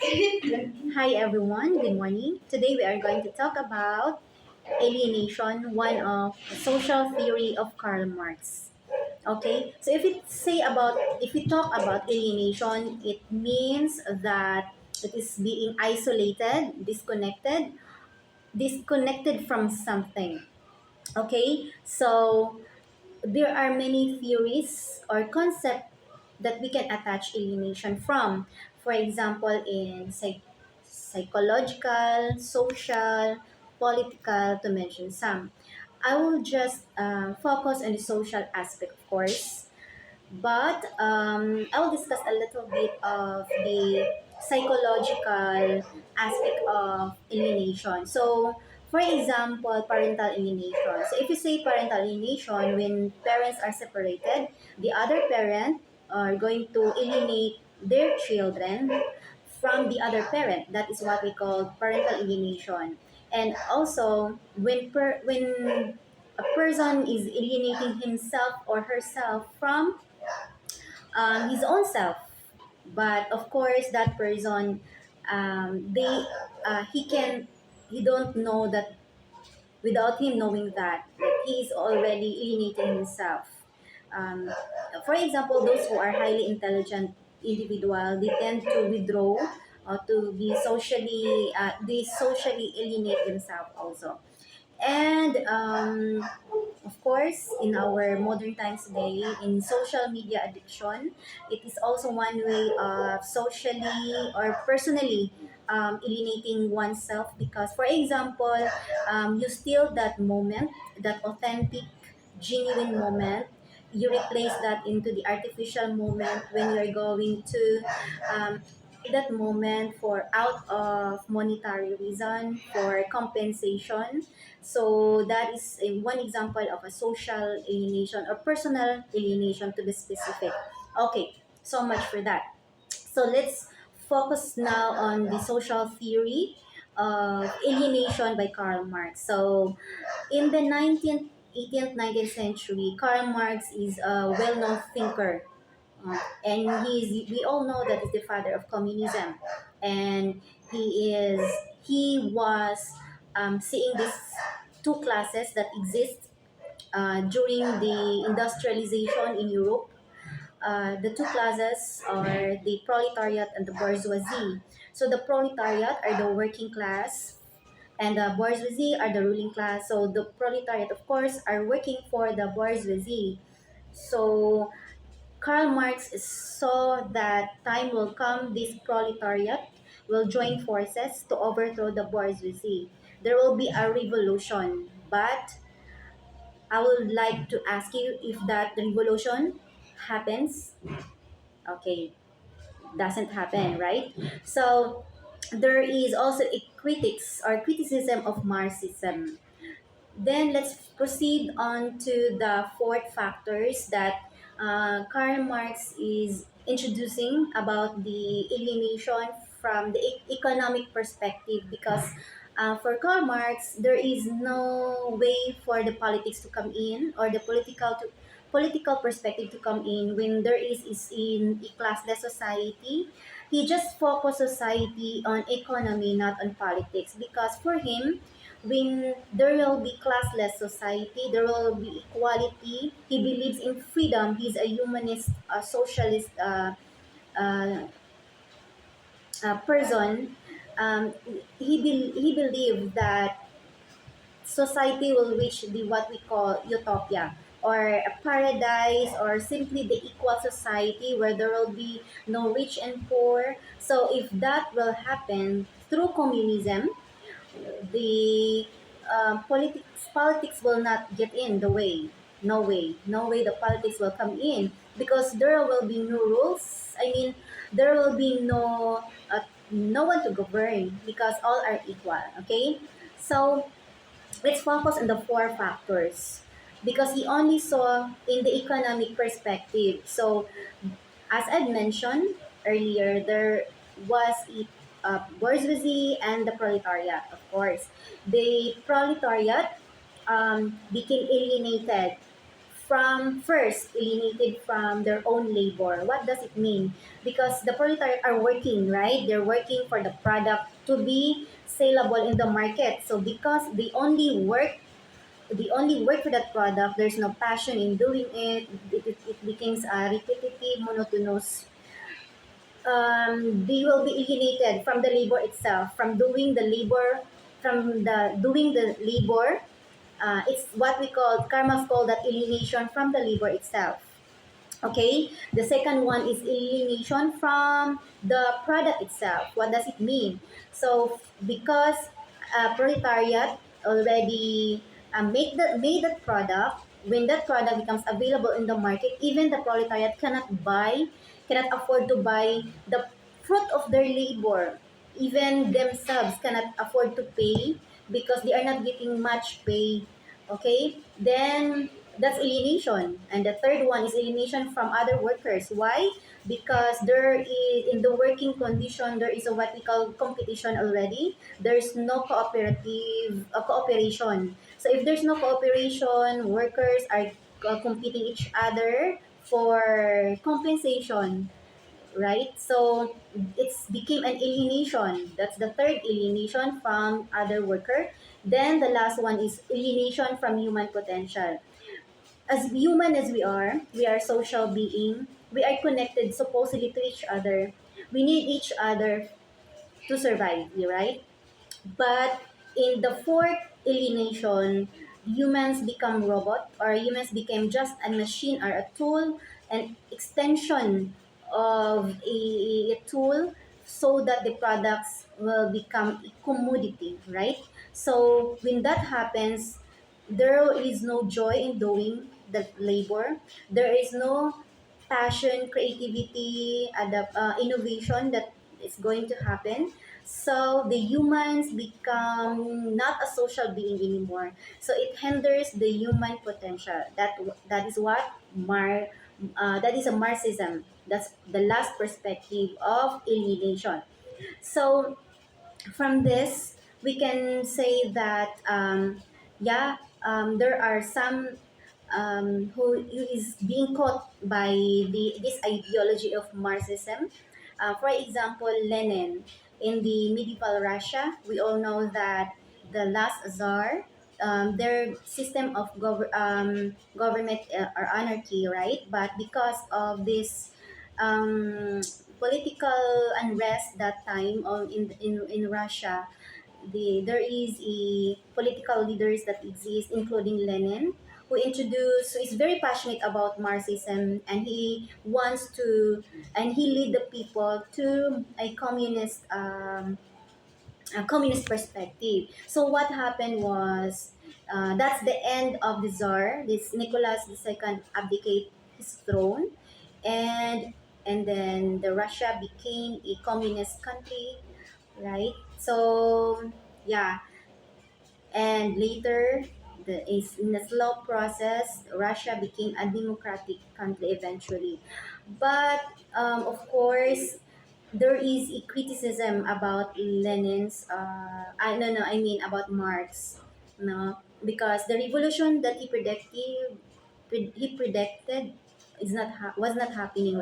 Hi everyone, good morning. Today we are going to talk about alienation, one of the social theory of Karl Marx. Okay, so if we talk about alienation, it means that it is being isolated, disconnected from something. Okay, so there are many theories or concepts that we can attach alienation from. For example, in psychological, social, political, to mention some. I will just focus on the social aspect, of course, but I will discuss a little bit of the psychological aspect of alienation. So, for example, parental alienation. So, if you say parental alienation, when parents are separated, the other parent are going to alienate their children from the other parent. That is what we call parental alienation. And also, when a person is alienating himself or herself from his own self. But of course, that person, they, he don't know that without him knowing that he is already alienating himself. Um, for example, those who are highly intelligent individual, they tend to withdraw or to be they socially alienate themselves also. And of course, in our modern times today, in social media addiction, it is also one way of socially or personally alienating oneself because, for example, you steal that moment, that authentic, genuine moment. You replace that into the artificial moment when you're going to um, that moment for out of monetary reason for compensation. So that is one example of a social alienation or personal alienation to be specific. Okay, so much for that. So let's focus now on the social theory of alienation by Karl Marx. So in the 19th, 18th, 19th century, Karl Marx is a well-known thinker. And we all know that he's the father of communism. And he was seeing these two classes that exist during the industrialization in Europe. The two classes are the proletariat and the bourgeoisie. So the proletariat are the working class and the bourgeoisie are the ruling class. So the proletariat, of course, are working for the bourgeoisie. So Karl Marx saw that time will come, this proletariat will join forces to overthrow the bourgeoisie. There will be a revolution, but I would like to ask you if that revolution happens. Okay, doesn't happen, right? So there is also a critics or criticism of Marxism. Then let's proceed on to the fourth factors that Karl Marx is introducing about the alienation from the economic perspective because for Karl Marx there is no way for the politics to come in or the political perspective to come in when is in a classless society. He just focus society on economy, not on politics, because for him when there will be classless society, there will be equality. He believes in freedom. He's a humanist, a socialist uh, person. Um, he believed that society will reach the what we call utopia or a paradise or simply the equal society where there will be no rich and poor. So if that will happen through communism, the politics will not get in the way. No way the politics will come in because there will be no rules. I mean, there will be no one to govern because all are equal. Okay, so let's focus on the four factors because he only saw in the economic perspective. So as I mentioned earlier, there was bourgeoisie and the proletariat, of course. The proletariat became alienated from first alienated from their own labor. What does it mean? Because the proletariat are working, right? They're working for the product to be saleable in the market. So because they only work for that product, there's no passion in doing it. It becomes a repetitive, monotonous. They will be alienated from the labor itself, from doing the labor. It's what we call karmas call that alienation from the labor itself. Okay, the second one is alienation from the product itself. What does it mean? So because proletariat already made that product, when that product becomes available in the market, even the proletariat cannot afford to buy the fruit of their labor. Even themselves cannot afford to pay because they are not getting much pay. Okay, then that's alienation. And the third one is alienation from other workers. Why? Because there is in the working condition there is a what we call competition already. There's no cooperation. So if there's no cooperation, workers are competing each other for compensation, right? So it's became an alienation. That's the third alienation from other worker. Then the last one is alienation from human potential. As human as we are social being. We are connected supposedly to each other. We need each other to survive, right? But in the fourth alienation, humans become robot, or humans became just a machine or a tool, an extension of a tool, so that the products will become a commodity, right? So when that happens, there is no joy in doing the labor. There is no passion, creativity, innovation that is going to happen. So the humans become not a social being anymore. So it hinders the human potential. That is what that is a Marxism. That's the last perspective of alienation. So from this, we can say that yeah, there are some who is being caught by this ideology of Marxism. For example, Lenin. In the medieval Russia, we all know that the last Tsar, their system of government are anarchy, right? But because of this um, political unrest that time in Russia, there is a political leaders that exist, including Lenin, who is very passionate about Marxism, and he lead the people to a communist perspective. So what happened was, that's the end of the Tsar. This Nicholas II abdicate his throne, and then the Russia became a communist country, right? So yeah, and later, in a slow process, Russia became a democratic country eventually. But of course, there is a criticism about Lenin's. I mean about Marx, no, because the revolution that he predicted is not was not happening.